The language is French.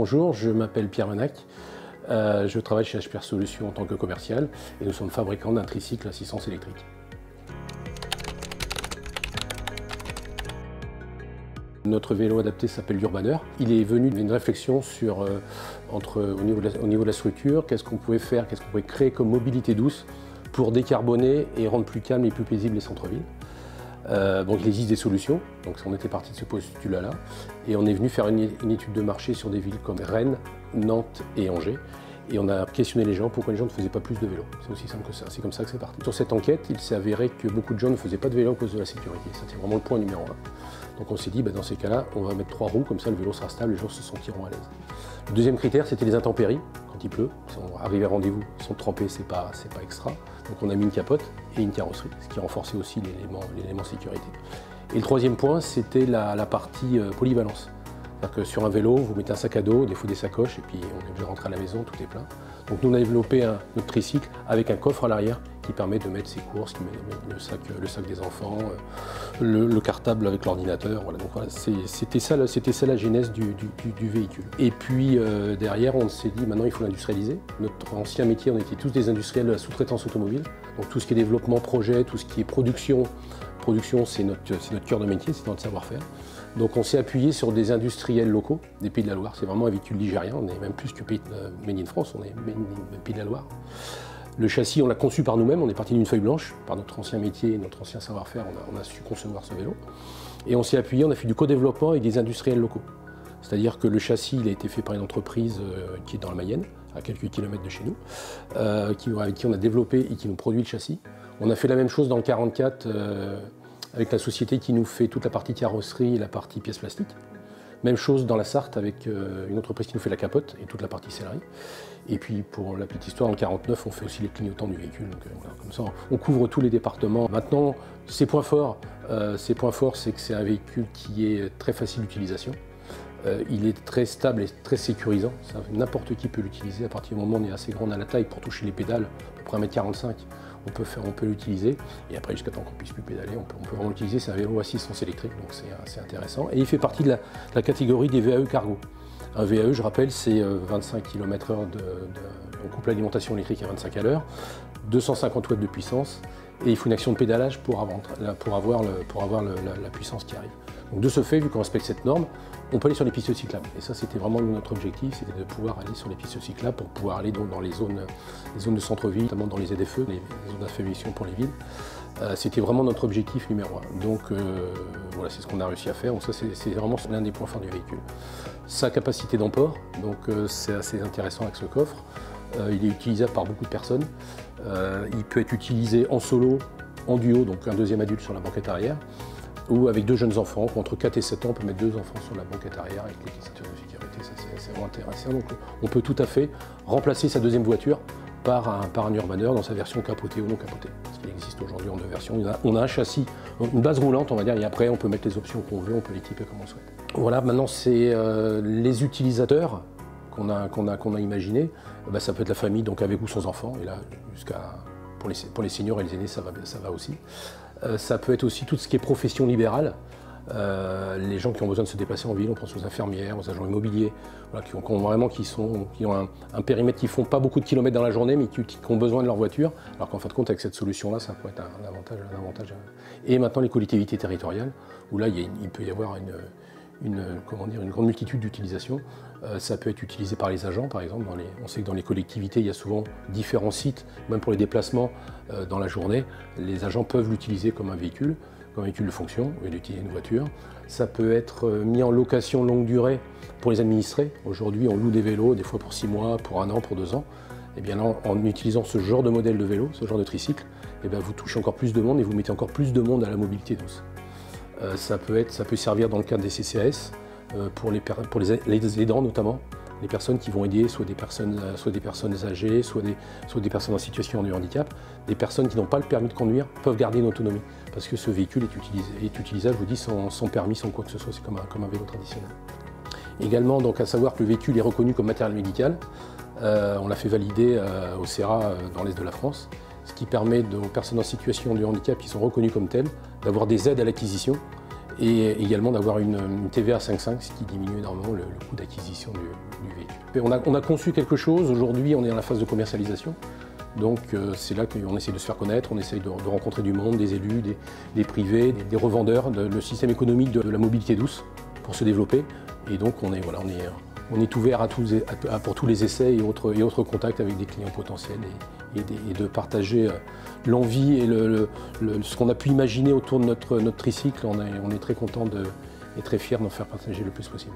Bonjour, je m'appelle Pierre Manac, je travaille chez HPR Solutions en tant que commercial et nous sommes fabricants d'un tricycle assistance électrique. Notre vélo adapté s'appelle l'Urbaneur. Il est venu d'une réflexion sur, au niveau de la structure, qu'est-ce qu'on pouvait faire, qu'est-ce qu'on pouvait créer comme mobilité douce pour décarboner et rendre plus calmes et plus paisibles les centres-villes. Donc il existe des solutions, donc on était parti de ce postulat-là, et on est venu faire une étude de marché sur des villes comme Rennes, Nantes et Angers. Et on a questionné les gens, pourquoi les gens ne faisaient pas plus de vélo. C'est aussi simple que ça, c'est comme ça que c'est parti. Sur cette enquête, il s'est avéré que beaucoup de gens ne faisaient pas de vélo à cause de la sécurité. C'était vraiment le point numéro 1. Donc on s'est dit, dans ces cas-là, on va mettre 3 roues, comme ça le vélo sera stable, les gens se sentiront à l'aise. Le deuxième critère, c'était les intempéries, quand il pleut. Si on arrive à rendez-vous sans tremper, c'est pas extra. Donc on a mis une capote et une carrosserie, ce qui renforçait aussi l'élément sécurité. Et le troisième point, c'était la partie polyvalence. C'est-à-dire que sur un vélo, vous mettez un sac à dos, des fois des sacoches, et puis on est obligé de rentrer à la maison, tout est plein. Donc nous on a développé notre tricycle avec un coffre à l'arrière qui permet de mettre ses courses, qui met le sac des enfants, le cartable avec l'ordinateur. Voilà. Donc voilà, c'était ça la genèse du véhicule. Et puis derrière, on s'est dit maintenant il faut l'industrialiser. Notre ancien métier, on était tous des industriels de la sous-traitance automobile. Donc tout ce qui est développement projet, tout ce qui est production c'est notre cœur de métier, c'est notre savoir-faire. Donc on s'est appuyé sur des industriels locaux des Pays de la Loire. C'est vraiment un véhicule ligérien, on est même plus que Made in France, on est Made in Pays de la Loire. Le châssis, on l'a conçu par nous-mêmes, on est parti d'une feuille blanche. Par notre ancien métier, notre ancien savoir-faire, on a su concevoir ce vélo. Et on s'est appuyé, on a fait du co-développement avec des industriels locaux. C'est-à-dire que le châssis, il a été fait par une entreprise qui est dans la Mayenne, à quelques kilomètres de chez nous, avec qui on a développé et qui nous produit le châssis. On a fait la même chose dans le 44 avec la société qui nous fait toute la partie carrosserie et la partie pièces plastiques. Même chose dans la Sarthe avec une entreprise qui nous fait la capote et toute la partie sellerie. Et puis pour la petite histoire, en 49, on fait aussi les clignotants du véhicule. Donc, voilà, comme ça, on couvre tous les départements. Maintenant, ses points forts, c'est que c'est un véhicule qui est très facile d'utilisation. Il est très stable et très sécurisant. N'importe qui peut l'utiliser. À partir du moment où on est assez grand à la taille pour toucher les pédales, à peu près 1,45 m, on peut l'utiliser. Et après, jusqu'à temps qu'on ne puisse plus pédaler, on peut vraiment l'utiliser. C'est un vélo assistance électrique, donc c'est intéressant. Et il fait partie de la catégorie des VAE cargo. Un VAE, je rappelle, c'est 25 km/h on coupe l'alimentation électrique à 25 à l'heure, 250 watts de puissance, et il faut une action de pédalage pour avoir la puissance qui arrive. Donc de ce fait, vu qu'on respecte cette norme, on peut aller sur les pistes cyclables. Et ça, c'était vraiment notre objectif, c'était de pouvoir aller sur les pistes cyclables pour pouvoir aller dans les zones de centre-ville, notamment dans les ZFE, les zones d'affaiblissement pour les villes. C'était vraiment notre objectif numéro 1. Donc voilà, c'est ce qu'on a réussi à faire. Donc ça, c'est vraiment l'un des points forts du véhicule. Sa capacité d'emport, donc c'est assez intéressant avec ce coffre. Il est utilisable par beaucoup de personnes. Il peut être utilisé en solo, en duo, donc un deuxième adulte sur la banquette arrière, ou avec 2 jeunes enfants, entre 4 et 7 ans, on peut mettre 2 enfants sur la banquette arrière avec les ceintures de sécurité, c'est vraiment intéressant. Donc on peut tout à fait remplacer sa deuxième voiture par un Urbaneur dans sa version capotée ou non capotée. Parce qu'il existe aujourd'hui en 2 versions. On a un châssis, une base roulante, on va dire, et après on peut mettre les options qu'on veut, on peut les typer comme on souhaite. Voilà, maintenant c'est les utilisateurs qu'on a imaginés. Ça peut être la famille, donc avec ou sans enfants, et là, pour les seniors et les aînés, ça va aussi. Ça peut être aussi tout ce qui est profession libérale. Les gens qui ont besoin de se déplacer en ville, on pense aux infirmières, aux agents immobiliers, voilà, qui ont un périmètre, qui ne font pas beaucoup de kilomètres dans la journée, mais qui ont besoin de leur voiture, alors qu'en fin de compte, avec cette solution-là, ça peut être un avantage. Et maintenant, les collectivités territoriales, où là, il peut y avoir une grande multitude d'utilisations. Ça peut être utilisé par les agents, par exemple. On sait que dans les collectivités, il y a souvent différents sites, même pour les déplacements dans la journée. Les agents peuvent l'utiliser comme un véhicule de fonction, au lieu d'utiliser une voiture. Ça peut être mis en location longue durée pour les administrés. Aujourd'hui, on loue des vélos, des fois pour 6 mois, pour 1 an, pour 2 ans. Et bien là, en utilisant ce genre de modèle de vélo, ce genre de tricycle, vous touchez encore plus de monde et vous mettez encore plus de monde à la mobilité douce. Ça peut servir dans le cadre des CCAS, pour les aidants notamment, les personnes qui vont aider soit des personnes âgées, soit des personnes en situation de handicap. Des personnes qui n'ont pas le permis de conduire peuvent garder une autonomie, parce que ce véhicule est utilisable, je vous dis, sans permis, sans quoi que ce soit, c'est comme un vélo traditionnel. Également, donc, à savoir que le véhicule est reconnu comme matériel médical. On l'a fait valider au CERA dans l'Est de la France, ce qui permet aux personnes en situation de handicap qui sont reconnues comme telles d'avoir des aides à l'acquisition et également d'avoir une TVA 5.5, ce qui diminue énormément le coût d'acquisition du véhicule. Et on a conçu quelque chose, aujourd'hui on est dans la phase de commercialisation, donc c'est là qu'on essaie de se faire connaître, on essaie de rencontrer du monde, des élus, des privés, des revendeurs, le système économique de la mobilité douce pour se développer, et donc on est ouvert pour tous les essais et autres contacts avec des clients potentiels et de partager l'envie et ce qu'on a pu imaginer autour de notre tricycle. On est très content et très fiers d'en faire partager le plus possible.